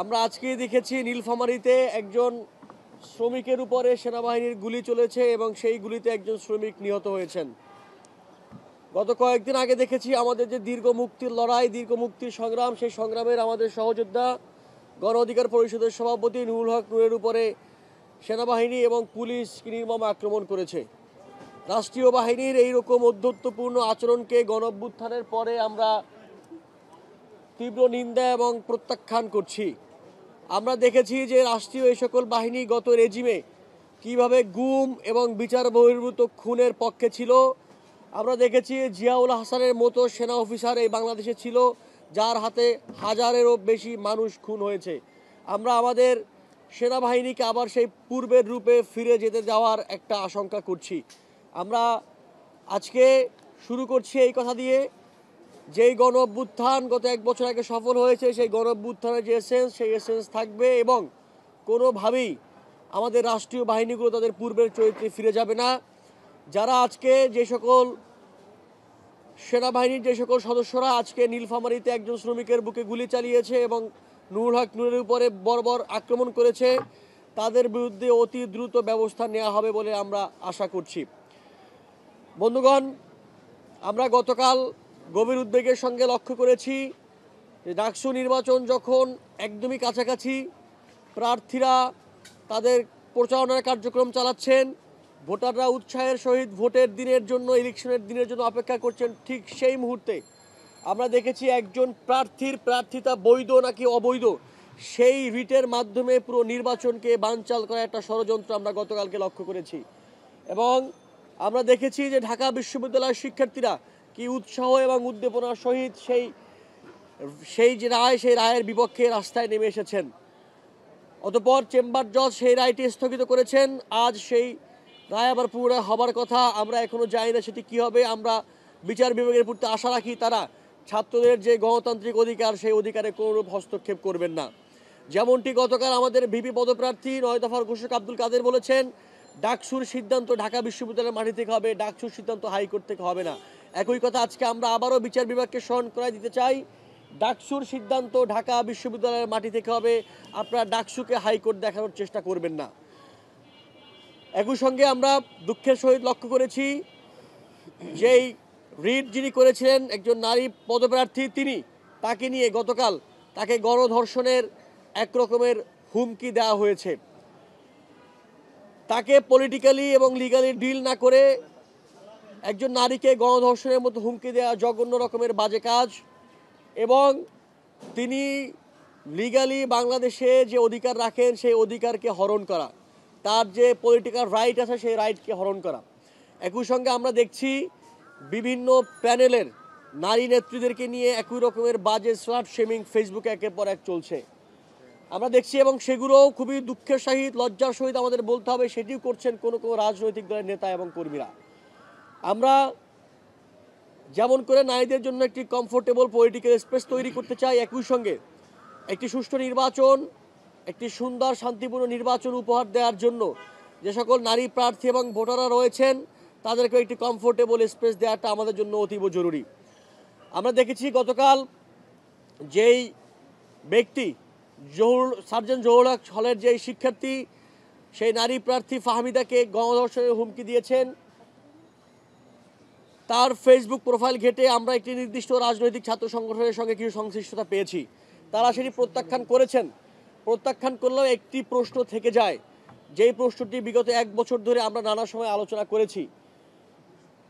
আমরা আজকে দেখেছি নীলফামারীতে একজন শ্রমিকের উপরে সেনাবাহিনীর গুলি চলেছে এবং সেই গুলিতে একজন শ্রমিক নিহত হয়েছেন। গত কয়েকদিন আগে দেখেছি আমাদের যে দীর্ঘ মুক্তির লড়াই, দীর্ঘ মুক্তির সংগ্রাম, সেই সংগ্রামের আমাদের সহযোদ্ধা গণ অধিকার পরিষদের সভাপতি নুরুল হক নূরের উপরে সেনাবাহিনী এবং পুলিশ নির্মম আক্রমণ করেছে। রাষ্ট্রীয় বাহিনীর এইরকম ঔদ্ধত্যপূর্ণ আচরণকে গণ অভ্যুত্থানের পরে আমরা তীব্র নিন্দা এবং প্রত্যাখ্যান করছি। আমরা দেখেছি যে রাষ্ট্রীয় এই সকল বাহিনী গত রেজিমে কিভাবে গুম এবং বিচার বহির্ভূত খুনের পক্ষে ছিল। আমরা দেখেছি জিয়াউল হাসানের মতো সেনা অফিসার এই বাংলাদেশে ছিল, যার হাতে হাজারেরও বেশি মানুষ খুন হয়েছে। আমরা আমাদের সেনাবাহিনীকে আবার সেই পূর্বের রূপে ফিরে যেতে যাওয়ার একটা আশঙ্কা করছি। আমরা আজকে শুরু করছি এই কথা দিয়ে, যেই গণ অভ্যুত্থান গত এক বছর আগে সফল হয়েছে, সেই গণ অভ্যুত্থানের যে এসেন্স, সেই এসেন্স থাকবে এবং কোনোভাবেই আমাদের রাষ্ট্রীয় বাহিনীগুলো তাদের পূর্বের চরিত্রে ফিরে যাবে না। যারা আজকে যে সকল সেনাবাহিনীর যে সকল সদস্যরা আজকে নীলফামারীতে একজন শ্রমিকের বুকে গুলি চালিয়েছে এবং নুরুল হক নূরের উপরে বর্বর আক্রমণ করেছে, তাদের বিরুদ্ধে অতি দ্রুত ব্যবস্থা নেওয়া হবে বলে আমরা আশা করছি। বন্ধুগণ, আমরা গতকাল গভীর উদ্বেগের সঙ্গে লক্ষ্য করেছি যে ডাকসু নির্বাচন যখন একদমই কাছাকাছি, প্রার্থীরা তাদের প্রচারণার কার্যক্রম চালাচ্ছেন, ভোটাররা উৎসাহের সহিত ভোটের দিনের জন্য, ইলেকশনের দিনের জন্য অপেক্ষা করছেন, ঠিক সেই মুহূর্তে আমরা দেখেছি একজন প্রার্থীর প্রার্থিতা বৈধ নাকি অবৈধ সেই রিটের মাধ্যমে পুরো নির্বাচনকে বানচাল করা একটা ষড়যন্ত্র আমরা গতকালকে লক্ষ্য করেছি। এবং আমরা দেখেছি যে ঢাকা বিশ্ববিদ্যালয়ের শিক্ষার্থীরা কি উৎসাহ এবং উদ্দীপনার সহিত সেই যে রায়, সেই রায়ের বিপক্ষে রাস্তায় নেমে এসেছেন। অতঃপর চেম্বার জজ সেই রায়টি স্থগিত করেছেন। আজ সেই রায় আবার পুনরায় হবার কথা। আমরা এখনো জানি না সেটি কী হবে। আমরা বিচার বিভাগের প্রতি আশা রাখি তারা ছাত্রদের যে গণতান্ত্রিক অধিকার, সেই অধিকারে কোনোরূপ হস্তক্ষেপ করবেন না। যেমনটি গতকাল আমাদের ভিপি পদপ্রার্থী ৯ দফার ঘোষক আব্দুল কাদের বলেছেন, ডাকসুর সিদ্ধান্ত ঢাকা বিশ্ববিদ্যালয়ের মাটি থেকে হবে, ডাকসুর সিদ্ধান্ত হাইকোর্ট থেকে হবে না। একই কথা আজকে আমরা আবারও বিচার বিভাগকে স্মরণ করাই দিতে চাই, ডাকসুর সিদ্ধান্ত ঢাকা বিশ্ববিদ্যালয়ের মাটি থেকে হবে। আপনারা ডাকসুকে হাইকোর্ট দেখানোর চেষ্টা করবেন না। একই সঙ্গে আমরা দুঃখের সহিত লক্ষ্য করেছি যেই রিট যিনি করেছিলেন একজন নারী পদপ্রার্থী, তাকে নিয়ে গতকাল তাকে গণধর্ষণের একরকমের হুমকি দেওয়া হয়েছে। তাকে পলিটিক্যালি এবং লিগালি ডিল না করে একজন নারীকে গণধর্ষণের মতো হুমকি দেওয়া জঘন্য রকমের বাজে কাজ। এবং তিনি লিগালি বাংলাদেশে যে অধিকার রাখেন, সেই অধিকারকে হরণ করা, তার যে পলিটিক্যাল রাইট আছে সেই রাইটকে হরণ করা। একই সঙ্গে আমরা দেখছি বিভিন্ন প্যানেলের নারী নেত্রীদেরকে নিয়ে একই রকমের বাজে স্লাট শেমিং ফেসবুকে একের পর এক চলছে আমরা দেখছি, এবং সেগুলোও খুবই দুঃখের সহিত, লজ্জার সহিত আমাদের বলতে হবে সেটিও করছেন কোনো কোনো রাজনৈতিক দলের নেতা এবং কর্মীরা। আমরা যেমন করে নারীদের জন্য একটি কমফোর্টেবল পলিটিক্যাল স্পেস তৈরি করতে চাই, একই সঙ্গে একটি সুষ্ঠু নির্বাচন, একটি সুন্দর শান্তিপূর্ণ নির্বাচন উপহার দেওয়ার জন্য যে সকল নারী প্রার্থী এবং ভোটাররা রয়েছেন তাদেরকে একটি কমফোর্টেবল স্পেস দেওয়াটা আমাদের জন্য অতীব জরুরি। আমরা দেখেছি গতকাল যেই ব্যক্তি সার্জেন্ট জহুরুল হক হলের যেই শিক্ষার্থী, সেই নারী প্রার্থী ফাহমিদাকে গণধর্ষণের হুমকি দিয়েছেন, তার ফেসবুক প্রোফাইল ঘেটে আমরা একটি নির্দিষ্ট রাজনৈতিক ছাত্র সংগঠনের সঙ্গে কিছু সংশ্লিষ্টতা পেয়েছি। তারা সেটি প্রত্যাখ্যান করেছেন। প্রত্যাখ্যান করলেও একটি প্রশ্ন থেকে যায়, যেই প্রশ্নটি বিগত এক বছর ধরে আমরা নানা সময় আলোচনা করেছি।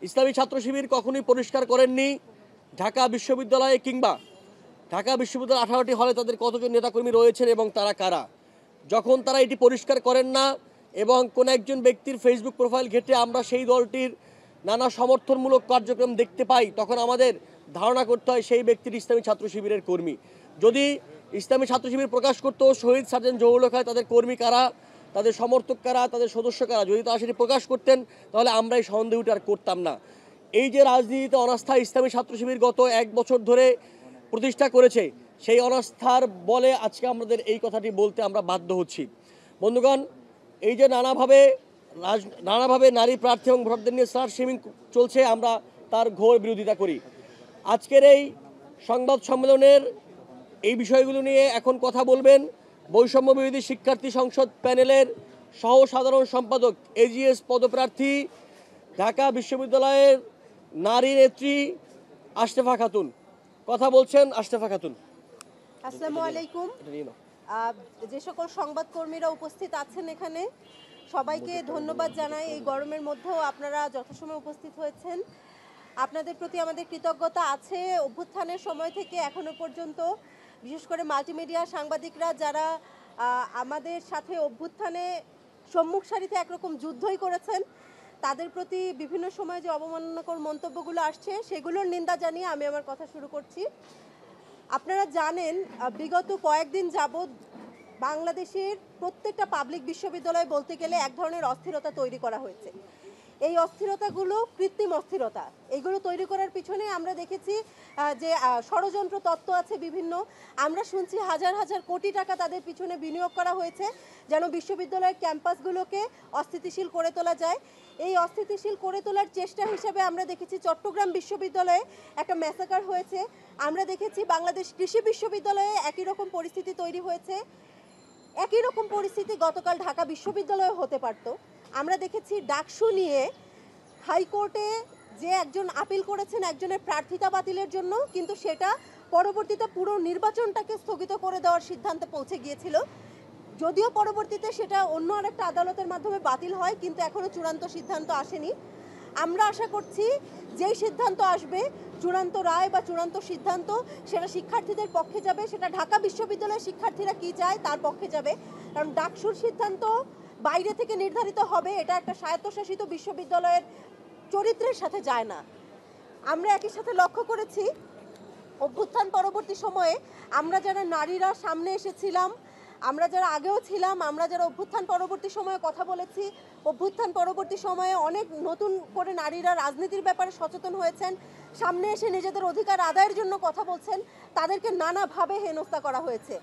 ইসলামী ছাত্র শিবির কখনোই পরিষ্কার করেননি ঢাকা বিশ্ববিদ্যালয়ে কিংবা ঢাকা বিশ্ববিদ্যালয়ের 18টি হলে তাদের কতজন নেতাকর্মী রয়েছেন এবং তারা কারা। যখন তারা এটি পরিষ্কার করেন না এবং কোন একজন ব্যক্তির ফেসবুক প্রোফাইল ঘেটে আমরা সেই দলটির নানা সমর্থনমূলক কার্যক্রম দেখতে পাই, তখন আমাদের ধারণা করতে হয় সেই ব্যক্তির ইসলামী ছাত্র শিবিরের কর্মী। যদি ইসলামী ছাত্র শিবির প্রকাশ করতো শহীদ সার্জেন্ট জহুরুল হক, তাদের কর্মী কারা, তাদের সমর্থক কারা, তাদের সদস্য কারা, যদি তারা সেটি প্রকাশ করতেন তাহলে আমরা এই সন্দেহটি আর করতাম না। এই যে রাজনীতিতে অনাস্থা ইসলামী ছাত্র শিবির গত এক বছর ধরে প্রতিষ্ঠা করেছে, সেই অনাস্থার বলে আজকে আমাদের এই কথাটি বলতে আমরা বাধ্য হচ্ছি। বন্ধুগণ, এই যে নানাভাবে নারী প্রার্থী এবং ভোটারদের নিয়ে স্লাট শেমিং চলছে, আমরা তার ঘোর বিরোধিতা করি। আজকের এই সংবাদ সম্মেলনের এই বিষয়গুলো নিয়ে এখন কথা বলবেন বৈষম্য বিরোধী শিক্ষার্থী সংসদ প্যানেলের সহ সাধারণ সম্পাদক এজিএস পদপ্রার্থী ঢাকা বিশ্ববিদ্যালয়ের নারী নেত্রী আশরাফা খাতুন। কথা বলছেন আশরাফা খাতুন। আসসালামু আলাইকুম। যে সকল সংবাদকর্মীরা উপস্থিত আছেন এখানে সবাইকে ধন্যবাদ জানাই। এই গরমের মধ্যেও আপনারা যথাসময়ে উপস্থিত হয়েছেন, আপনাদের প্রতি আমাদের কৃতজ্ঞতা আছে। অভ্যুত্থানের সময় থেকে এখনো পর্যন্ত বিশেষ করে মাল্টিমিডিয়া সাংবাদিকরা যারা আমাদের সাথে অভ্যুত্থানে সম্মুখ সারিতে একরকম যুদ্ধই করেছেন, তাদের প্রতি বিভিন্ন সময় যে অবমাননাকর মন্তব্যগুলো আসছে সেগুলোর নিন্দা জানিয়ে আমি আমার কথা শুরু করছি। আপনারা জানেন বিগত কয়েকদিন যাবৎ বাংলাদেশের প্রত্যেকটা পাবলিক বিশ্ববিদ্যালয় বলতে গেলে এক ধরনের অস্থিরতা তৈরি করা হয়েছে। এই অস্থিরতাগুলো কৃত্রিম অস্থিরতা। এইগুলো তৈরি করার পিছনে আমরা দেখেছি যে ষড়যন্ত্র তত্ত্ব আছে বিভিন্ন। আমরা শুনছি হাজার হাজার কোটি টাকা তাদের পিছনে বিনিয়োগ করা হয়েছে যেন বিশ্ববিদ্যালয়ের ক্যাম্পাসগুলোকে অস্থিতিশীল করে তোলা যায়। এই অস্থিতিশীল করে তোলার চেষ্টা হিসেবে আমরা দেখেছি চট্টগ্রাম বিশ্ববিদ্যালয়ে একটা ম্যাসাকার হয়েছে। আমরা দেখেছি বাংলাদেশ কৃষি বিশ্ববিদ্যালয়ে একই রকম পরিস্থিতি তৈরি হয়েছে। একই রকম পরিস্থিতি গতকাল ঢাকা বিশ্ববিদ্যালয়ে হতে পারত। আমরা দেখেছি ডাকসু নিয়ে হাইকোর্টে যে একজন আপিল করেছেন একজনের প্রার্থিতা বাতিলের জন্য, কিন্তু সেটা পরবর্তীতে পুরো নির্বাচনটাকে স্থগিত করে দেওয়ার সিদ্ধান্তে পৌঁছে গিয়েছিল। যদিও পরবর্তীতে সেটা অন্য আরেকটা আদালতের মাধ্যমে বাতিল হয়, কিন্তু এখনও চূড়ান্ত সিদ্ধান্ত আসেনি। আমরা আশা করছি যেই সিদ্ধান্ত আসবে, চূড়ান্ত রায় বা চূড়ান্ত সিদ্ধান্ত, সেটা শিক্ষার্থীদের পক্ষে যাবে, সেটা ঢাকা বিশ্ববিদ্যালয়ের শিক্ষার্থীরা কী চায় তার পক্ষে যাবে। কারণ ডাকসুর সিদ্ধান্ত বাইরে থেকে নির্ধারিত হবে, এটা একটা স্বায়ত্তশাসিত বিশ্ববিদ্যালয়ের চরিত্রের সাথে যায় না। আমরা একই সাথে লক্ষ্য করেছি অভ্যুত্থান পরবর্তী সময়ে আমরা যারা নারীরা সামনে এসেছিলাম, আমরা যারা আগেও ছিলাম, আমরা যারা অভ্যুত্থান পরবর্তী সময়ে কথা বলেছি, অভ্যুত্থান পরবর্তী সময়ে অনেক নতুন করে নারীরা রাজনীতির ব্যাপারে সচেতন হয়েছেন, সামনে এসে নিজেদের অধিকার আদায়ের জন্য কথা বলছেন, তাদেরকে নানাভাবে হেনস্থা করা হয়েছে।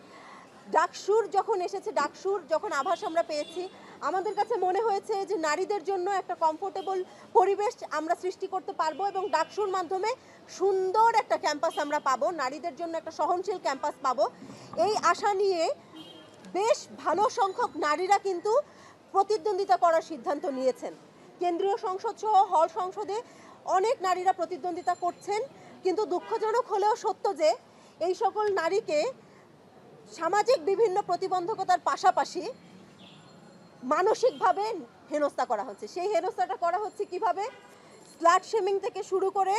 ডাকসুর যখন এসেছে, ডাকসুর যখন আভাস আমরা পেয়েছি, আমাদের কাছে মনে হয়েছে যে নারীদের জন্য একটা কমফোর্টেবল পরিবেশ আমরা সৃষ্টি করতে পারবো এবং ডাকসুর মাধ্যমে সুন্দর একটা ক্যাম্পাস আমরা পাবো, নারীদের জন্য একটা সহনশীল ক্যাম্পাস পাবো। এই আশা নিয়ে বেশ ভালো সংখ্যক নারীরা কিন্তু প্রতিদ্বন্দ্বিতা করার সিদ্ধান্ত নিয়েছেন। কেন্দ্রীয় সংসদ সহ হল সংসদে অনেক নারীরা প্রতিদ্বন্দ্বিতা করছেন, কিন্তু দুঃখজনক হলেও সত্য যে এই সকল নারীকে সামাজিক বিভিন্ন প্রতিবন্ধকতার পাশাপাশি মানসিকভাবে হেনস্থা করা হচ্ছে। সেই হেনস্থাটা করা হচ্ছে কিভাবে? স্লাট শেমিং থেকে শুরু করে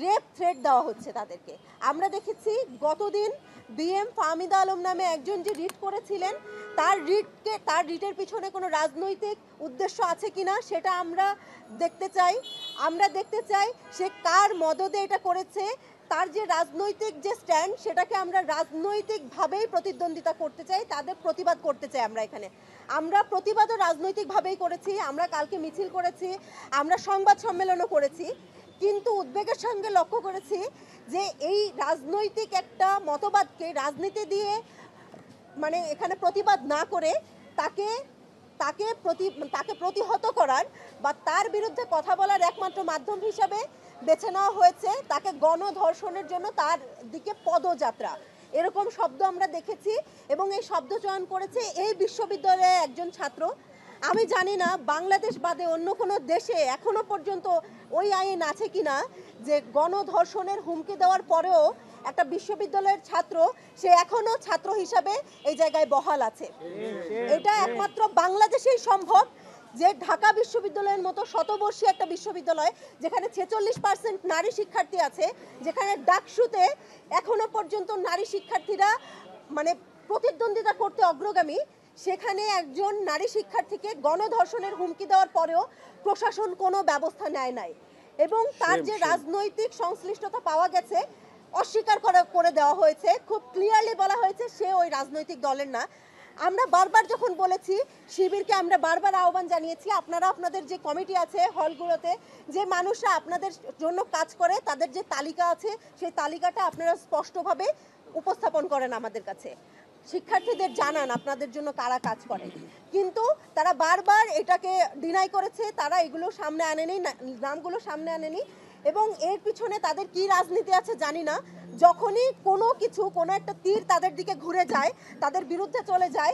রেপ থ্রেট দেওয়া হচ্ছে তাদেরকে। আমরা দেখেছি গতদিন বিএম ফাহমিদা আলম নামে একজন যে রিট করেছিলেন, তার রিটের পিছনে কোনো রাজনৈতিক উদ্দেশ্য আছে কিনা সেটা আমরা দেখতে চাই। আমরা দেখতে চাই সে কার মদদে এটা করেছে, তার যে রাজনৈতিক যে স্ট্যান্ড সেটাকে আমরা রাজনৈতিকভাবেই প্রতিদ্বন্দ্বিতা করতে চাই, তাদের প্রতিবাদ করতে চাই। আমরা প্রতিবাদও রাজনৈতিকভাবেই করেছি, আমরা কালকে মিছিল করেছি, আমরা সংবাদ সম্মেলনও করেছি, কিন্তু উদ্বেগের সঙ্গে লক্ষ্য করেছি যে এই রাজনৈতিক একটা মতবাদকে রাজনীতি দিয়ে মানে এখানে প্রতিবাদ না করে তাকে প্রতিহত করার বা তার বিরুদ্ধে কথা বলার একমাত্র মাধ্যম হিসাবে বেছে নেওয়া হয়েছে তাকে গণধর্ষণের জন্য তার দিকে পদযাত্রা, এরকম শব্দ আমরা দেখেছি এবং এই শব্দ চয়ন করেছে এই বিশ্ববিদ্যালয়ের একজন ছাত্র। আমি জানি না বাংলাদেশ বাদে অন্য কোনো দেশে এখনো পর্যন্ত ওই আইন আছে কিনা যে গণধর্ষণের হুমকি দেওয়ার পরেও একটা বিশ্ববিদ্যালয়ের ছাত্র সে এখনো ছাত্র হিসাবে এই জায়গায় বহাল আছে। এটা একমাত্র বাংলাদেশেই সম্ভব যে ঢাকা বিশ্ববিদ্যালয়ের মতো শতবর্ষী একটা বিশ্ববিদ্যালয় যেখানে 46% নারী শিক্ষার্থী আছে, যেখানে ডাকসুতে এখনো পর্যন্ত নারী শিক্ষার্থীরা মানে প্রতিদ্বন্দ্বিতা করতে অগ্রগামী, সেখানে একজন নারী শিক্ষার্থীকে গণধর্ষণের হুমকি দেওয়ার পরেও প্রশাসন কোনো ব্যবস্থা নেয় নাই এবং তার যে রাজনৈতিক সংশ্লিষ্টতা পাওয়া গেছে অস্বীকার করে দেওয়া হয়েছে। খুব ক্লিয়ারলি বলা হয়েছে সে ওই রাজনৈতিক দলের না। আমরা বারবার যখন বলেছি, শিবিরকে আমরা বারবার আহ্বান জানিয়েছি, আপনারা আপনাদের যে কমিটি আছে হলগুলোতে যে মানুষরা আপনাদের জন্য কাজ করে তাদের যে তালিকা আছে সেই তালিকাটা আপনারা স্পষ্টভাবে উপস্থাপন করেন আমাদের কাছে, শিক্ষার্থীদের জানান আপনাদের জন্য কারা কাজ করে, কিন্তু তারা বারবার এটাকে ডিনাই করেছে, তারা এগুলো সামনে আনেনি, নামগুলো সামনে আনেনি এবং এর পিছনে তাদের কি রাজনীতি আছে জানি না। যখনই কোনো কিছু, কোনো একটা তীর তাদের দিকে ঘুরে যায়, তাদের বিরুদ্ধে চলে যায়,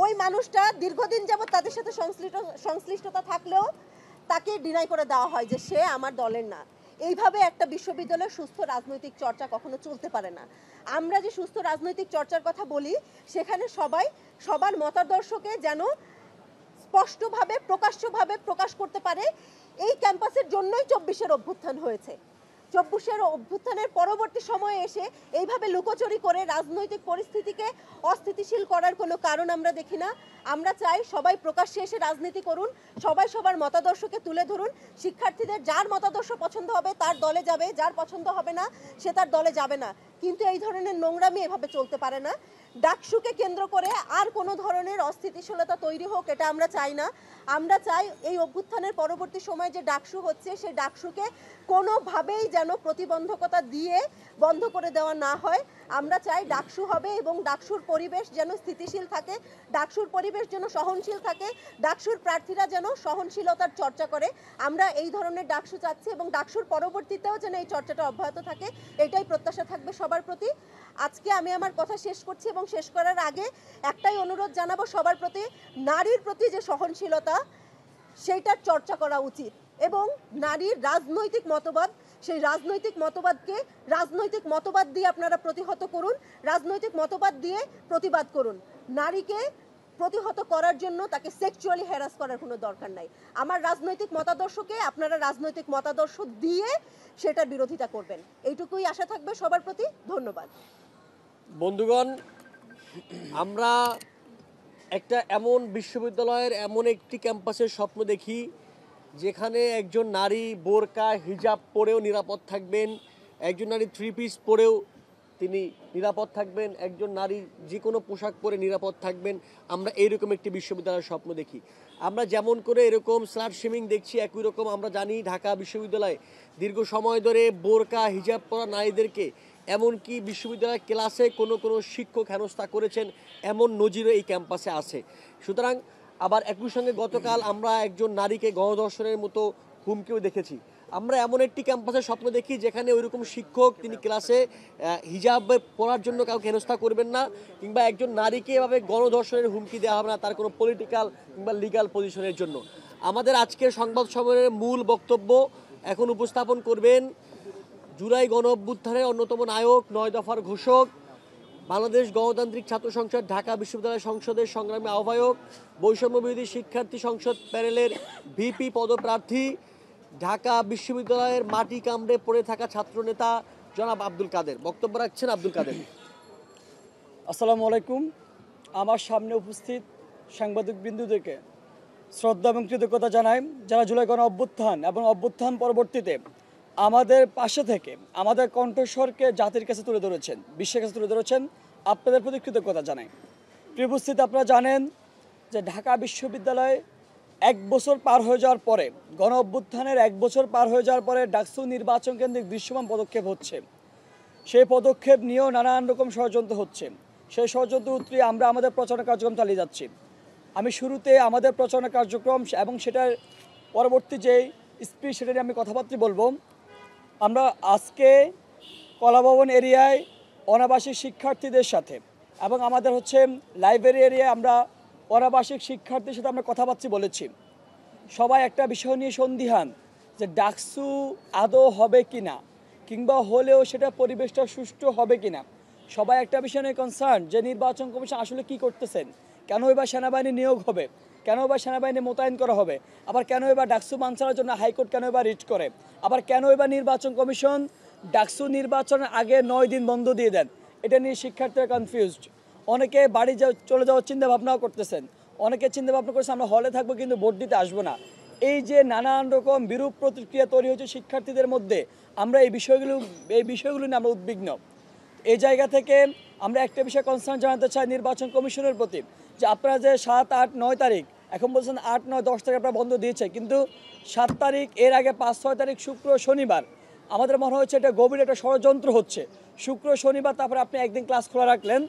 ওই মানুষটা দীর্ঘদিন যাবৎ তাদের সাথে সংশ্লিষ্টতা থাকলেও তাকে ডিনাই করে দেওয়া হয় যে সে আমার দলের না। এইভাবে একটা বিশ্ববিদ্যালয়ের সুস্থ রাজনৈতিক চর্চা কখনো চলতে পারে না। আমরা যে সুস্থ রাজনৈতিক চর্চার কথা বলি, সেখানে সবাই সবার মতাদর্শকে যেন স্পষ্টভাবে প্রকাশ্যভাবে প্রকাশ করতে পারে। এই ক্যাম্পাসের জন্যই 24-এর অভ্যুত্থান হয়েছে। 24-এর অভ্যুত্থানের পরবর্তী সময়ে এসে এইভাবে লুকোচুরি করে রাজনৈতিক পরিস্থিতিকে অস্থিতিশীল করার কোনো কারণ আমরা দেখি না। আমরা চাই সবাই প্রকাশ্যে এসে রাজনীতি করুন, সবাই সবার মতাদর্শকে তুলে ধরুন। শিক্ষার্থীদের যার মতাদর্শ পছন্দ হবে তার দলে যাবে, যার পছন্দ হবে না সে তার দলে যাবে না। কিন্তু এই ধরনের নোংরামি এভাবে চলতে পারে না। ডাকসুকে কেন্দ্র করে আর কোনো ধরনের অস্থিতিশীলতা তৈরি হোক, এটা আমরা চাই না। আমরা চাই এই অভ্যুত্থানের পরবর্তী সময় যে ডাকসু হচ্ছে, সেই ডাকসুকে কোনোভাবেই যেন প্রতিবন্ধকতা দিয়ে বন্ধ করে দেওয়া না হয়। আমরা চাই ডাকসু হবে এবং ডাকসুর পরিবেশ যেন স্থিতিশীল থাকে, ডাকসুর পরিবেশ যেন সহনশীল থাকে, ডাকসুর প্রার্থীরা যেন সহনশীলতার চর্চা করে। আমরা এই ধরনের ডাকসু চাচ্ছি এবং ডাকসুর পরবর্তীতেও যেন এই চর্চাটা অব্যাহত থাকে, এটাই প্রত্যাশা থাকবে সবার প্রতি। আজকে আমি আমার কথা শেষ করছি এবং শেষ করার আগে একটাই অনুরোধ জানাবো সবার প্রতি, নারীর প্রতি যে সহনশীলতা সেইটার চর্চা করা উচিত এবং নারীর রাজনৈতিক মতবাদ, সেই রাজনৈতিক মতবাদকে রাজনৈতিক মতবাদ দিয়ে আপনারা প্রতিহত করুন, রাজনৈতিক মতবাদ দিয়ে প্রতিবাদ করুন। নারীকে প্রতিহত করার জন্য তাকে সেক্সুয়ালি হ্যারাস করার কোনো দরকার নাই। আমার রাজনৈতিক মতাদর্শকে আপনারা রাজনৈতিক মতাদর্শ দিয়ে সেটার বিরোধিতা করবেন, এইটুকুই আশা থাকবে সবার প্রতি। ধন্যবাদ। বন্ধুগণ, আমরা একটা এমন বিশ্ববিদ্যালয়ের এমন একটি ক্যাম্পাসের স্বপ্ন দেখি যেখানে একজন নারী বোরকা হিজাব পরেও নিরাপদ থাকবেন, একজন নারী থ্রি পিস পরেও তিনি নিরাপদ থাকবেন, একজন নারী যে কোনো পোশাক পরে নিরাপদ থাকবেন। আমরা এইরকম একটি বিশ্ববিদ্যালয়ের স্বপ্ন দেখি। আমরা যেমন করে এরকম স্লাট শেমিং দেখছি, একই রকম আমরা জানি ঢাকা বিশ্ববিদ্যালয়ে দীর্ঘ সময় ধরে বোরকা হিজাব পরা নারীদেরকে এমনকি বিশ্ববিদ্যালয়ের ক্লাসে কোনো শিক্ষক হেনস্থা করেছেন, এমন নজিরও এই ক্যাম্পাসে আছে। সুতরাং আবার একই সঙ্গে গতকাল আমরা একজন নারীকে গণধর্ষণের মতো হুমকিও দেখেছি। আমরা এমন একটি ক্যাম্পাসের স্বপ্ন দেখি যেখানে ওইরকম শিক্ষক তিনি ক্লাসে হিজাব পরার জন্য কাউকে হেনস্থা করবেন না, কিংবা একজন নারীকে এভাবে গণধর্ষণের হুমকি দেওয়া হবে না তার কোনো পলিটিক্যাল কিংবা লিগ্যাল পজিশনের জন্য। আমাদের আজকের সংবাদ সম্মেলনের মূল বক্তব্য এখন উপস্থাপন করবেন জুলাই গণ অভ্যুত্থানের অন্যতম নায়ক, 9 দফার ঘোষক, বাংলাদেশ গণতান্ত্রিক ছাত্র সংসদ ঢাকা বিশ্ববিদ্যালয় সংসদের সংগ্রামী আহ্বায়ক, বৈষম্য বিরোধী শিক্ষার্থী সংসদ প্যানেলের ভিপি পদপ্রার্থী, ঢাকা বিশ্ববিদ্যালয়ের মাটি কামড়ে পড়ে থাকা ছাত্রনেতা জনাব আব্দুল কাদের। বক্তব্য রাখছেন আব্দুল কাদের। আসসালামু আলাইকুম। আমার সামনে উপস্থিত সাংবাদিক বিন্দুদেরকে শ্রদ্ধা এবং কৃতজ্ঞতা জানাই, যারা জুলাই গণ অভ্যুত্থান এবং অভ্যুত্থান পরবর্তীতে আমাদের পাশে থেকে আমাদের কণ্ঠস্বরকে জাতির কাছে তুলে ধরেছেন, বিশ্বের কাছে তুলে ধরেছেন। আপনাদের প্রতি কৃতজ্ঞতা জানাই। প্রিয় উপস্থিত, আপনারা জানেন যে ঢাকা বিশ্ববিদ্যালয়ে 1 বছর পার হয়ে যাওয়ার পরে, গণ অভ্যুত্থানের 1 বছর পার হয়ে যাওয়ার পরে ডাকসু নির্বাচন কেন্দ্রিক দৃশ্যমান পদক্ষেপ হচ্ছে। সেই পদক্ষেপ নিয়েও নানান রকম ষড়যন্ত্র হচ্ছে। সেই ষড়যন্ত্র উতরিয়ে আমরা আমাদের প্রচারণা কার্যক্রম চালিয়ে যাচ্ছি। আমি শুরুতে আমাদের প্রচারণা কার্যক্রম এবং সেটার পরবর্তী যে স্পিচ সেটা নিয়ে আমি কথাবার্তা বলবো। আমরা আজকে কলাভবন এরিয়ায় অনাবাসিক শিক্ষার্থীদের সাথে এবং আমাদের লাইব্রেরি এরিয়ায় আমরা অনাবাসিক শিক্ষার্থীর সাথে আমরা কথাবার্তা বলেছি। সবাই একটা বিষয় নিয়ে সন্দিহান যে ডাকসু আদৌ হবে কি না, কিংবা হলেও সেটা পরিবেশটা সুষ্ঠু হবে কি না। সবাই একটা বিষয় নিয়ে কনসার্ন যে নির্বাচন কমিশন আসলে কি করতেছেন, কেন এবার সেনাবাহিনী নিয়োগ হবে, কেন এবার সেনাবাহিনী মোতায়েন করা হবে, আবার কেন এবার ডাকসু মানসার জন্য হাইকোর্ট কেন এবার রিট করে, আবার কেন এবার নির্বাচন কমিশন ডাকসু নির্বাচনের আগে 9 দিন বন্ধ দিয়ে দেন। এটা নিয়ে শিক্ষার্থীরা কনফিউজড। অনেকে বাড়ি চলে যাওয়ার চিন্তা ভাবনাও করতেছেন, অনেকে চিন্তা ভাবনা করছে আমরা হলে থাকবো কিন্তু ভোট দিতে আসবো না। এই যে নানান রকম বিরূপ প্রতিক্রিয়া তৈরি হচ্ছে শিক্ষার্থীদের মধ্যে, আমরা এই বিষয়গুলো নিয়ে আমরা উদ্বিগ্ন। এই জায়গা থেকে আমরা একটা বিষয় কনসার্ন জানাতে চাই নির্বাচন কমিশনের প্রতি, যে আপনারা যে 7, 8, 9 তারিখ, এখন বলছেন 8, 9, 10 তারিখ আপনারা বন্ধ দিয়েছে, কিন্তু 7 তারিখ এর আগে 5, 6 তারিখ শুক্র শনিবার আমাদের মনে হচ্ছে এটা গভীর একটা ষড়যন্ত্র হচ্ছে। শুক্র শনিবার তারপরে আপনি একদিন ক্লাস খোলা রাখলেন,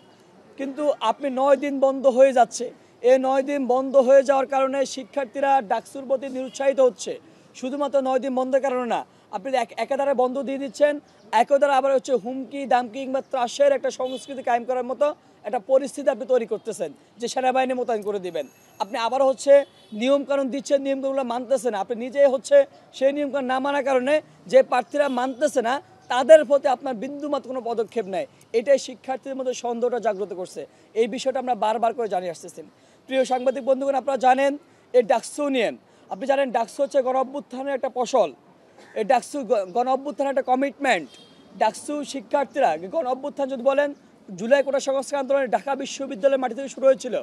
কিন্তু আপনি 9 দিন বন্ধ হয়ে যাচ্ছে। এই 9 দিন বন্ধ হয়ে যাওয়ার কারণে শিক্ষার্থীরা ডাকসুর প্রতি নিরুৎসাহিত হচ্ছে। শুধুমাত্র 9 দিন বন্ধের কারণে না, আপনি একাধারে বন্ধ দিয়ে দিচ্ছেন, একাধারে আবার হচ্ছে হুমকি দামকি কিংবা ত্রাসের একটা সংস্কৃতি কায়েম করার মতো একটা পরিস্থিতি আপনি তৈরি করতেছেন যে সেনাবাহিনী মোতায়েন করে দিবেন। আপনি আবার হচ্ছে নিয়মকানুন দিচ্ছেন, নিয়মকানুনগুলো মানতেছে না, আপনি নিজেই হচ্ছে সেই নিয়মকানুন না মানার কারণে যে প্রার্থীরা মানতেছে না তাদের প্রতি আপনার বিন্দুমাত্র কোনো পদক্ষেপ নেয়। এটাই শিক্ষার্থীদের মধ্যে সন্দেহটা জাগ্রত করছে। এই বিষয়টা আমরা বারবার করে জানিয়ে আসতেছি। প্রিয় সাংবাদিক বন্ধুগণ, আপনারা জানেন এই ডাকসু নিয়ে, আপনি জানেন ডাকসু হচ্ছে গণ অভ্যুত্থানের একটা ফসল। এই ডাকসু গণ অভ্যুত্থানের একটা কমিটমেন্ট। ডাকসু শিক্ষার্থীরা গণ অভ্যুত্থান যদি বলেন, জুলাই কোটা সংস্কার আন্দোলনে ঢাকা বিশ্ববিদ্যালয়ের মাটি থেকে শুরু হয়েছিল,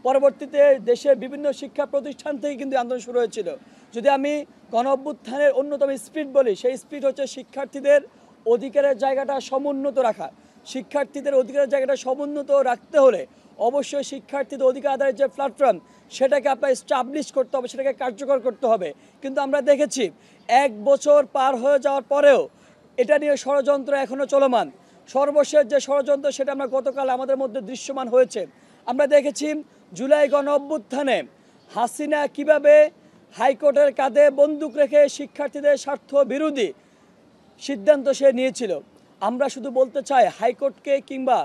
পরবর্তীতে দেশের বিভিন্ন শিক্ষা প্রতিষ্ঠান থেকে কিন্তু আন্দোলন শুরু হয়েছিল। যদি আমি গণ অভ্যুত্থানের অন্যতম স্পিরিট বলি, সেই স্পিরিট হচ্ছে শিক্ষার্থীদের অধিকারের জায়গাটা সমুন্নত রাখা। শিক্ষার্থীদের অধিকারের জায়গাটা সমুন্নত রাখতে হলে অবশ্যই শিক্ষার্থীদের অধিকার আদায়ের যে প্ল্যাটফর্ম সেটাকে আপনার স্টাবলিশ করতে হবে, সেটাকে কার্যকর করতে হবে। কিন্তু আমরা দেখেছি 1 বছর পার হয়ে যাওয়ার পরেও এটা নিয়ে ষড়যন্ত্র এখনও চলমান। সর্বশেষ যে ষড়যন্ত্র সেটা আমরা গতকাল আমাদের মধ্যে দৃশ্যমান হয়েছে। আমরা দেখেছি জুলাই গণ অভ্যুত্থানে হাসিনা কিভাবে হাইকোর্টের কাঁধে বন্দুক রেখে শিক্ষার্থীদের স্বার্থ বিরোধী সিদ্ধান্ত সে নিয়েছিল। আমরা শুধু বলতে চাই হাইকোর্টকে কিংবা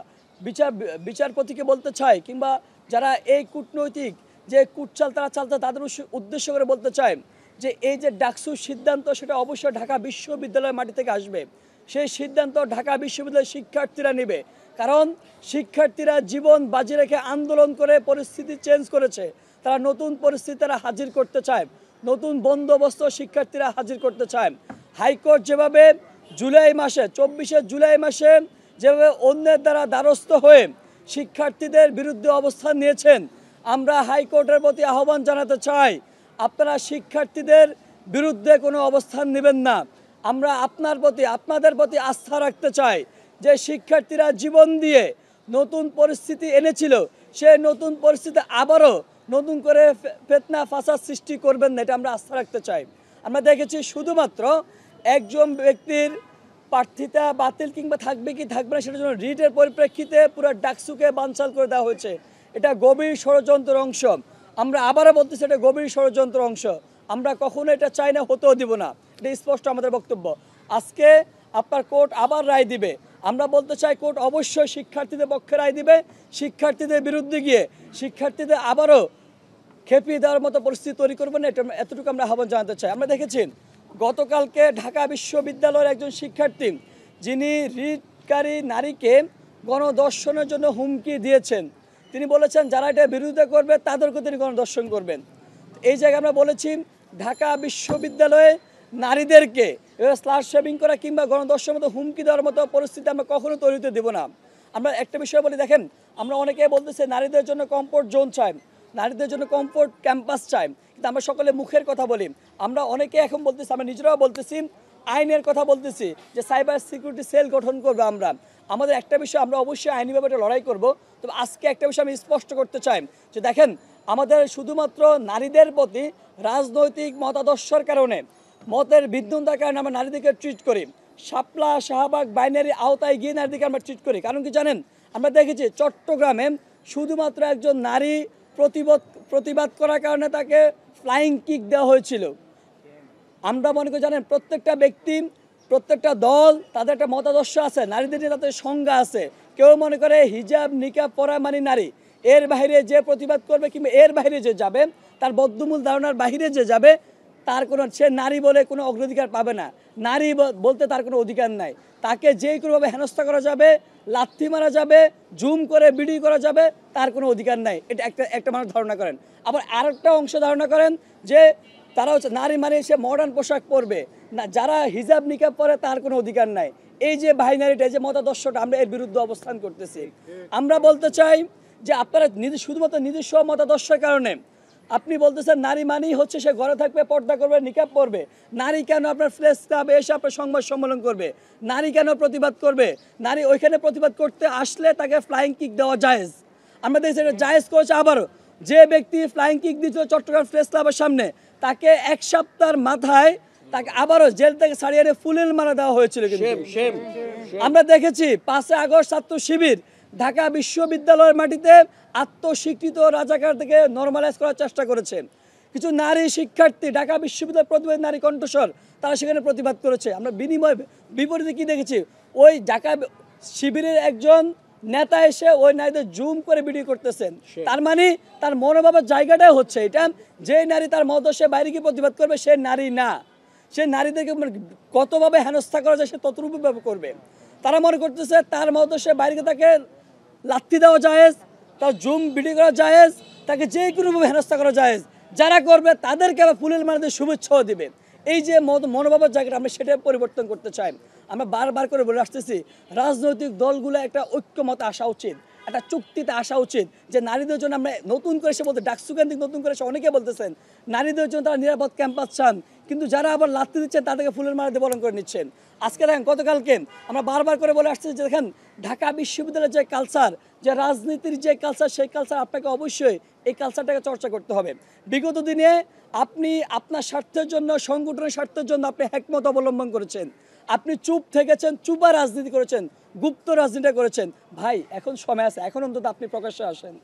বিচারপতিকে বলতে চাই, কিংবা যারা এই কূটনৈতিক যে কূটচাল তারা চালতে তাদের উদ্দেশ্য করে বলতে চাই যে এই যে ডাকসুর সিদ্ধান্ত সেটা অবশ্যই ঢাকা বিশ্ববিদ্যালয়ের মাটি থেকে আসবে। সেই সিদ্ধান্ত ঢাকা বিশ্ববিদ্যালয়ের শিক্ষার্থীরা নেবে, কারণ শিক্ষার্থীরা জীবন বাজি রেখে আন্দোলন করে পরিস্থিতি চেঞ্জ করেছে। তারা নতুন পরিস্থিতি তারা হাজির করতে চায়, নতুন বন্দোবস্ত শিক্ষার্থীরা হাজির করতে চায়। হাইকোর্ট যেভাবে জুলাই মাসে 24শে জুলাই মাসে যেভাবে অন্যের দ্বারা দ্বারস্থ হয়ে শিক্ষার্থীদের বিরুদ্ধে অবস্থান নিয়েছেন, আমরা হাইকোর্টের প্রতি আহ্বান জানাতে চাই আপনারা শিক্ষার্থীদের বিরুদ্ধে কোনো অবস্থান নেবেন না। আমরা আপনাদের প্রতি আস্থা রাখতে চাই যে শিক্ষার্থীরা জীবন দিয়ে নতুন পরিস্থিতি এনেছিল, সেই নতুন পরিস্থিতি আবারও নতুন করে ফিতনা ফাসাদ সৃষ্টি করবেন না, এটা আমরা আস্থা রাখতে চাই। আমরা দেখেছি শুধুমাত্র একজন ব্যক্তির প্রার্থিতা বাতিল কিংবা থাকবে কি থাকবে না সেটার জন্য রিটের পরিপ্রেক্ষিতে পুরো ডাকসুকে বানচাল করে দেওয়া হয়েছে। এটা গভীর ষড়যন্ত্রের অংশ। আমরা আবারও বলতেছি এটা গভীর ষড়যন্ত্রের অংশ। আমরা কখনো এটা চাই না, হতেও দিব না, এটা স্পষ্ট আমাদের বক্তব্য। আজকে আপনার কোর্ট আবার রায় দিবে, আমরা বলতে চাই কোর্ট অবশ্যই শিক্ষার্থীদের পক্ষে রায় দিবে। শিক্ষার্থীদের বিরুদ্ধে গিয়ে শিক্ষার্থীদের আবারও খেপিয়ে দেওয়ার মতো পরিস্থিতি তৈরি করবেন না, এতটুকু আমরা আহ্বান জানাতে চাই। আমরা দেখেছি গতকালকে ঢাকা বিশ্ববিদ্যালয়ের একজন শিক্ষার্থী যিনি রিটকারী নারীকে গণধর্ষণের জন্য হুমকি দিয়েছেন, তিনি বলেছেন যারা এটা বিরোধিতা করবে তাদেরকে তিনি গণধর্ষণ করবেন। এই জায়গায় আমরা বলেছি ঢাকা বিশ্ববিদ্যালয়ে নারীদেরকে স্লাশ শেভিং করা কিংবা গণধর্ষণের মতো হুমকি দেওয়ার মতো পরিস্থিতি আমরা কখনো তৈরি হতে দেবো না। আমরা একটা বিষয় বলি, দেখেন আমরা অনেকে বলতেছি নারীদের জন্য কমফোর্ট জোন চাই, নারীদের জন্য কমফোর্ট ক্যাম্পাস চাই, কিন্তু আমরা সকলে মুখের কথা বলি। আমরা অনেকে এখন বলতেছি, আমরা নিজেরাও বলতেছি, আইনের কথা বলতেছি যে সাইবার সিকিউরিটি সেল গঠন করবো আমরা। আমাদের একটা বিষয়, আমরা অবশ্যই আইনিভাবে একটা লড়াই করব। তবে আজকে একটা বিষয় আমি স্পষ্ট করতে চাই যে দেখেন আমাদের শুধুমাত্র নারীদের প্রতি রাজনৈতিক মতাদর্শের কারণে, মতের বিদ্বন্দ্বের কারণে আমরা নারীদেরকে ট্রিট করি, শাপলা শাহবাগ বাইনারি আওতায় গিয়ে নারীদেরকে আমরা ট্রিট করি। কারণ কি জানেন, আমরা দেখেছি চট্টগ্রামে শুধুমাত্র একজন নারী প্রতিবাদ করার কারণে তাকে ফ্লাইং কিক দেওয়া হয়েছিল। আমরা মনে করি জানেন প্রত্যেকটা ব্যক্তি, প্রত্যেকটা দল তাদের একটা মতাদর্শ আছে, নারীদের নিয়ে তাদের সংজ্ঞা আছে। কেউ মনে করে হিজাব নিকাব পরা মানে নারী, এর বাইরে যে প্রতিবাদ করবে কিংবা এর বাইরে যে যাবে, তার বদ্ধমূল ধারণার বাইরে যে যাবে, তার কোনো, সে নারী বলে কোনো অগ্রাধিকার পাবে না, নারী বলতে তার কোনো অধিকার নাই। তাকে যে কোনোভাবে হেনস্থা করা যাবে, লাথি মারা যাবে, জুম করে ভিডিও করা যাবে, তার কোনো অধিকার নাই। এটা একটা মানুষ ধারণা করেন। আবার আরেকটা অংশ ধারণা করেন যে তারা হচ্ছে নারী মানে সে মডার্ন পোশাক পরবে না, যারা হিজাব নিকাব পরে তার কোনো অধিকার নাই। এই যে বাইনারিটা, যে মতাদর্শটা, আমরা এর বিরুদ্ধে অবস্থান করতেছি। আমরা বলতে চাই যে আপনারা শুধুমাত্র নিজস্ব মতাদর্শের কারণে আপনি বলতেছেন নারী মানেই হচ্ছে সে ঘরে থাকবে, পর্দা করবে, নিকাব পরবে। নারী কেন আপনার প্রেস ক্লাবে এসে আপনার সংবাদ সম্মেলন করবে? নারী কেন প্রতিবাদ করবে? নারী ওইখানে প্রতিবাদ করতে আসলে তাকে ফ্লাইং কিক দেওয়া জায়েজ। আমরা দেখছি এটা জায়েজ করেছে। আবারও যে ব্যক্তি ফ্লাইং কিক দিয়েছিল চট্টগ্রাম প্রেস ক্লাবের সামনে, তাকে 1 সপ্তাহের মাথায় তাকে আবারও জেল থেকে ছাড়িয়ে এনে ফুলেল মারা দেওয়া হয়েছিল। কিন্তু আমরা দেখেছি 5 আগস্ট ছাত্র শিবির ঢাকা বিশ্ববিদ্যালয়ের মাটিতে আত্মস্বীকৃত রাজাকার থেকে নরমালাইজ করার চেষ্টা করেছে। কিছু নারী শিক্ষার্থী ঢাকা বিশ্ববিদ্যালয়ের প্রতিবাদী নারী কণ্ঠস্বর তারা সেখানে প্রতিবাদ করেছে। আমরা বিপরীতে কি দেখেছি, ওই ঢাকা শিবিরের একজন নেতা এসে ওই নারীদের জুম করে ভিডিও করতেছেন। তার মানে তার মনোভাবের জায়গাটাই হচ্ছে এটা, যে নারী তার মদর্শে বাইরে গিয়ে প্রতিবাদ করবে সে নারী না, সে নারীদেরকে কতভাবে হেনস্থা করা যায় সে ততরূপভাবে করবে। তারা মনে করতেছে তার মদর্শে বাইরে তাকে লাথি দেওয়া জায়েজ, তার জুম ভিডিও করা জায়েজ, তাকে যে কোনোভাবে হেনস্থা করা জায়েজ। যারা করবে তাদেরকে আবার ফুলের মালাতে শুভেচ্ছাও দিবে। এই যে মনোভাবের জায়গাটা আমরা সেটাই পরিবর্তন করতে চাই। আমরা বারবার করে বলে আসতেছি রাজনৈতিক দলগুলো একটা ঐক্যমতে আসা উচিত, একটা চুক্তিতে আসা উচিত যে নারীদের জন্য আমরা নতুন করে সে বলতে ডাকসুকেন্দ্রিক নতুন করে অনেকে বলতেছেন নারীদের জন্য তারা নিরাপদ ক্যাম্পাস চান, কিন্তু যারা আবার লাথি দিচ্ছেন তাদেরকে ফুলের মালা দিয়ে বরণ করে নিচ্ছেন। আজকে দেখেন গতকালকে আমরা বারবার করে বলে আসছি যে দেখেন ঢাকা বিশ্ববিদ্যালয়ের যে কালচার, যে রাজনীতির যে কালচার, সেই কালচার আপনাকে অবশ্যই এই কালচারটাকে চর্চা করতে হবে। বিগত দিনে আপনি আপনার স্বার্থের জন্য, সংগঠনের স্বার্থের জন্য আপনি একমত অবলম্বন করেছেন, আপনি চুপ থেকেছেন, চুপা রাজনীতি করেছেন, গুপ্ত রাজনীতি করেছেন। ভাই এখন সময় আছে, এখন অন্তত আপনি প্রকাশ্যে আসেন।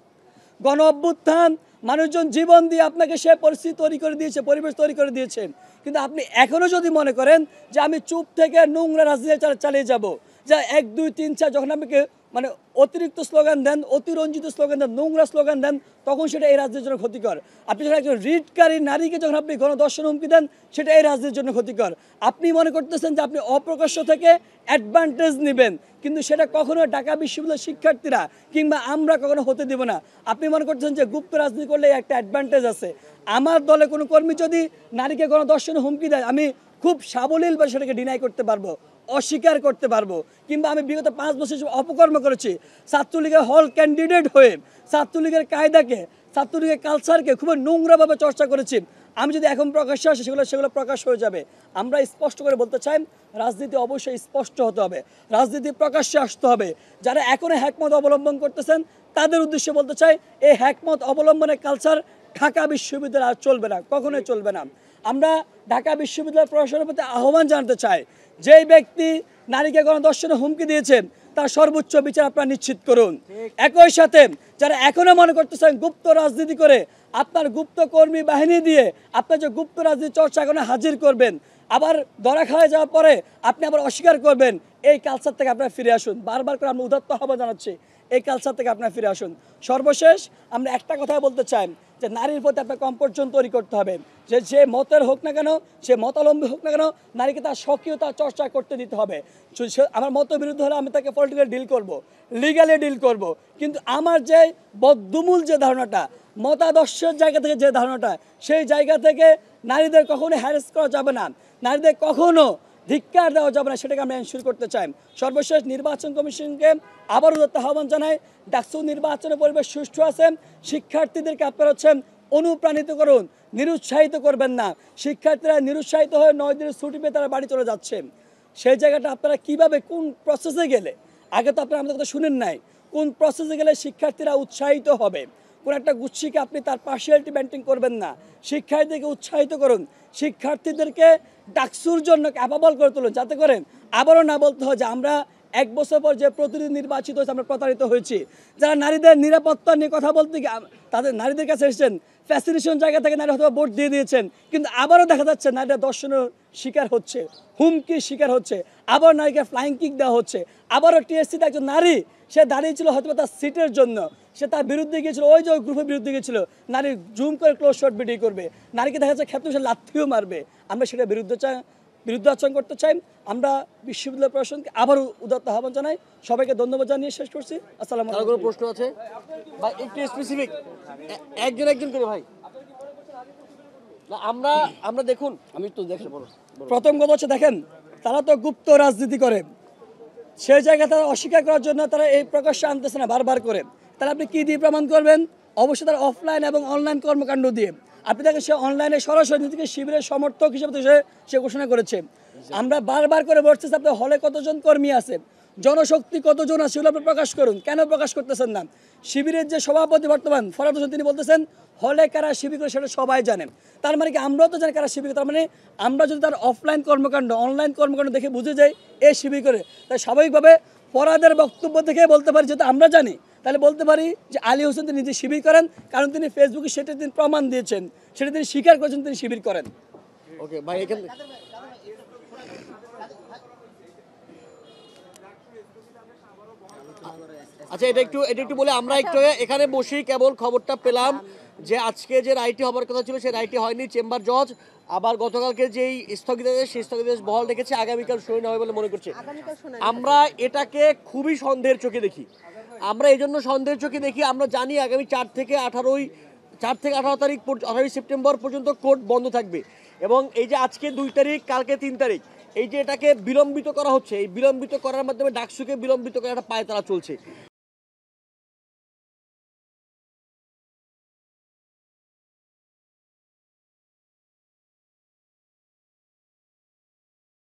গণ অভ্যুত্থান মানুষজন জীবন দিয়ে আপনাকে সে পরিস্থিতি তৈরি করে দিয়েছে, পরিবেশ তৈরি করে দিয়েছেন, কিন্তু আপনি এখনও যদি মনে করেন যে আমি চুপ থেকে নোংরা রাজনীতি চালিয়ে যাব, যা 1 2 3 4 যখন আপনাকে মানে অতিরিক্ত স্লোগান দেন, অতিরঞ্জিত স্লোগান দেন, নোংরা স্লোগান দেন, তখন সেটা এই রাজ্যের জন্য ক্ষতিকর। আপনি যখন একজন রিটকারী নারীকে যখন আপনি গণধর্ষণ হুমকি দেন, সেটা এই রাজ্যের জন্য ক্ষতিকর। আপনি মনে করতেছেন যে আপনি অপ্রকাশ্য থেকে অ্যাডভান্টেজ নেবেন, কিন্তু সেটা কখনো ঢাকা বিশ্ববিদ্যালয়ের শিক্ষার্থীরা কিংবা আমরা কখনো হতে দেব না। আপনি মনে করছেন যে গুপ্ত রাজনীতি করলে একটা অ্যাডভান্টেজ আছে। আমার দলে কোনো কর্মী যদি নারীকে গণধর্ষণ হুমকি দেয়, আমি খুব সাবলীলভাবে সেটাকে ডিনাই করতে পারবো, অস্বীকার করতে পারবো। কিংবা আমি বিগত 5 বছর অপকর্ম করেছি, ছাত্রলীগের হল ক্যান্ডিডেট হয়ে ছাত্রলীগের কায়দাকে, ছাত্রলীগের কালচারকে খুব নোংরাভাবে চর্চা করেছি। আমি যদি এখন প্রকাশ্যে আসে সেগুলো প্রকাশ হয়ে যাবে। আমরা স্পষ্ট করে বলতে চাই রাজনীতি অবশ্যই স্পষ্ট হতে হবে, রাজনীতি প্রকাশ্যে আসতে হবে। যারা এখনো হ্যাকমত অবলম্বন করতেছেন তাদের উদ্দেশ্যে বলতে চাই এই হ্যাকমত অবলম্বনের কালচার ঢাকা বিশ্ববিদ্যালয়ে আর চলবে না, কখনোই চলবে না। আমরা ঢাকা বিশ্ববিদ্যালয় প্রশাসনের প্রতি আহ্বান জানাতে চাই, যেই ব্যক্তি নারীকে গণধর্ষণের হুমকি দিয়েছেন তার সর্বোচ্চ বিচার আপনারা নিশ্চিত করুন। একই সাথে যারা এখনো মনে করতেছেন গুপ্ত রাজনীতি করে আপনার গুপ্ত কর্মী বাহিনী দিয়ে আপনার যে গুপ্ত রাজনীতি চর্চা এখনো হাজির করবেন, আবার ধরা খাওয়া যাওয়ার পরে আপনি আবার অস্বীকার করবেন, এই কালচার থেকে আপনারা ফিরে আসুন। বারবার করে আমরা উদাত্ত আহ্বান জানাচ্ছি, এই কালচার থেকে আপনারা ফিরে আসুন। সর্বশেষ আমরা একটা কথা বলতে চাই যে নারীর প্রতি আপনার কম্পর্জন তৈরি করতে হবে, যে মতের হোক না কেন, সে মতাবলম্বী হোক না কেন, নারীকে তার স্বকীয়তা চর্চা করতে দিতে হবে। আমার মত বিরুদ্ধে হলে আমি তাকে পলিটিক্যালি ডিল করব, লিগালি ডিল করব, কিন্তু আমার যে বদ্ধমূল যে ধারণাটা, মতাদর্শের জায়গা থেকে যে ধারণাটা, সেই জায়গা থেকে নারীদের কখনো হ্যারাস করা যাবে না, নারীদের কখনো ধিক্কার দেওয়া যাবে না, সেটাকে আমরা এনশিওর করতে চাই। সর্বশেষ নির্বাচন কমিশনকে আবারও আহ্বান জানাই, ডাকসু নির্বাচনের পরিবেশ সুষ্ঠু আছে, শিক্ষার্থীদেরকে আপনারা অনুপ্রাণিত করুন, নিরুৎসাহিত করবেন না। শিক্ষার্থীরা নিরুৎসাহিত হয়ে 9 দিনের ছুটি পেয়ে তারা বাড়ি চলে যাচ্ছে। সেই জায়গাটা আপনারা কিভাবে, কোন প্রসেসে গেলে, আগে তো আপনারা আমাদের কথা শুনেন নাই, কোন প্রসেসে গেলে শিক্ষার্থীরা উৎসাহিত হবে। কোন একটা গুচ্ছিকে আপনি তার পার্সিয়ালিটি মেনটেন করবেন না, শিক্ষার্থীদেরকে উৎসাহিত করুন, শিক্ষার্থীদেরকে ডাকসুর জন্য ক্যাপাবল করে তুলুন, যাতে করেন আবারও না বলতে হয় যে আমরা 1 বছর পর যে প্রতিনিধি নির্বাচিত হয়েছে আমরা প্রতারিত হয়েছি। যারা নারীদের নিরাপত্তা নিয়ে কথা বলতে গিয়ে তাদের নারীদের কাছে এসেছেন, ফ্যাসিলিটেশন জায়গা থেকে নারী হয়তো ভোট দিয়ে দিয়েছেন, কিন্তু আবারও দেখা যাচ্ছে নারীরা দর্শনের শিকার হচ্ছে, হুমকির শিকার হচ্ছে, আবার নারীকে ফ্লাইং কিক দেওয়া হচ্ছে। আবারও টিএসসিতে একজন নারী সে দাঁড়িয়েছিল হয়তো তার সিটের জন্য, সে তার বিরুদ্ধে গিয়েছিল, ওই যে ওই গ্রুপের বিরুদ্ধে গিয়েছিল, নারী জুম করে ক্লোজ শট ভিডিও করবে, নারীকে দেখা যাচ্ছে ক্ষেত্রে সে লাথিও মারবে। আমরা সেটা বিরুদ্ধে আচরণ করতে চাই। আমরা বিশ্ববিদ্যালয় প্রশাসনকে আবারও উদাত্ত আহ্বান জানাই। সবাইকে ধন্যবাদ জানিয়ে শেষ করছি। আসসালামু আলাইকুম। কোনো প্রশ্ন আছে ভাই? একটু স্পেসিফিক একজন করে ভাই। না আমরা দেখুন, আমি তো দেখি বলো। প্রথম কথা হচ্ছে দেখেন, তারা তো গুপ্ত রাজনীতি করে, সেই জায়গায় তারা অস্বীকার করার জন্য তারা এই প্রকাশ্যে আনতেছে না বারবার করে। তাহলে আপনি কি দিয়ে প্রমাণ করবেন? অবশ্যই তারা অফলাইন এবং অনলাইন কর্মকাণ্ড দিয়ে। আপনি দেখেন সে অনলাইনে সরাসরি নিজেকে শিবিরের সমর্থক হিসেবে সে ঘোষণা করেছে। আমরা বারবার করে বলতেছি আপনার হলে কতজন কর্মী আছে, জনশক্তি কতজন আছে, সেগুলো আপনি প্রকাশ করুন। কেন প্রকাশ করতেছেন না? শিবিরের যে সভাপতি বর্তমান ফরহাদ হোসেন তিনি বলতেছেন হলে কারা শিবির করে সেটা সবাই জানেন। তার মানে কি আমরাও তো জানি কারা শিবির করে। তার মানে আমরা যদি তার অফলাইন কর্মকাণ্ড, অনলাইন কর্মকাণ্ড দেখে বুঝে যাই এ শিবির করে, তাই স্বাভাবিকভাবে ফরহাদের বক্তব্য থেকে বলতে পারি যেহেতু আমরা জানি তাহলে বলতে পারি যে আলী হোসেন তিনি নিজে শিবির করেন, কারণ তিনি ফেসবুকে সেটা তিনি প্রমাণ দিয়েছেন, সেটা তিনি স্বীকার করেছেন তিনি শিবির করেন। ওকে ভাই, এখানে আচ্ছা এটা একটু বলে আমরা একটু এখানে বসেই কেবল খবরটা পেলাম যে আজকে যে রায়টি হবার কথা ছিল সেই রায়টি হয়নি। চেম্বার জজ আবার গতকালকে যেই স্থগিতাদেশ সেই স্থগিতাদেশ বহাল রেখেছে, আগামীকাল শুনানি হবে বলে মনে করছে। আগামীকাল শুনানি আমরা এটাকে খুবই সন্দেহের চোখে দেখি। আমরা এই জন্য সন্দেহের চোখে দেখি, আমরা জানি আগামী 4 থেকে 18 তারিখ 18 সেপ্টেম্বর পর্যন্ত কোর্ট বন্ধ থাকবে এবং এই যে আজকে 2 তারিখ কালকে 3 তারিখ এই যে এটাকে বিলম্বিত করা হচ্ছে, এই বিলম্বিত করার মাধ্যমে ডাকসুকে বিলম্বিত করার একটা পায়তারা চলছে।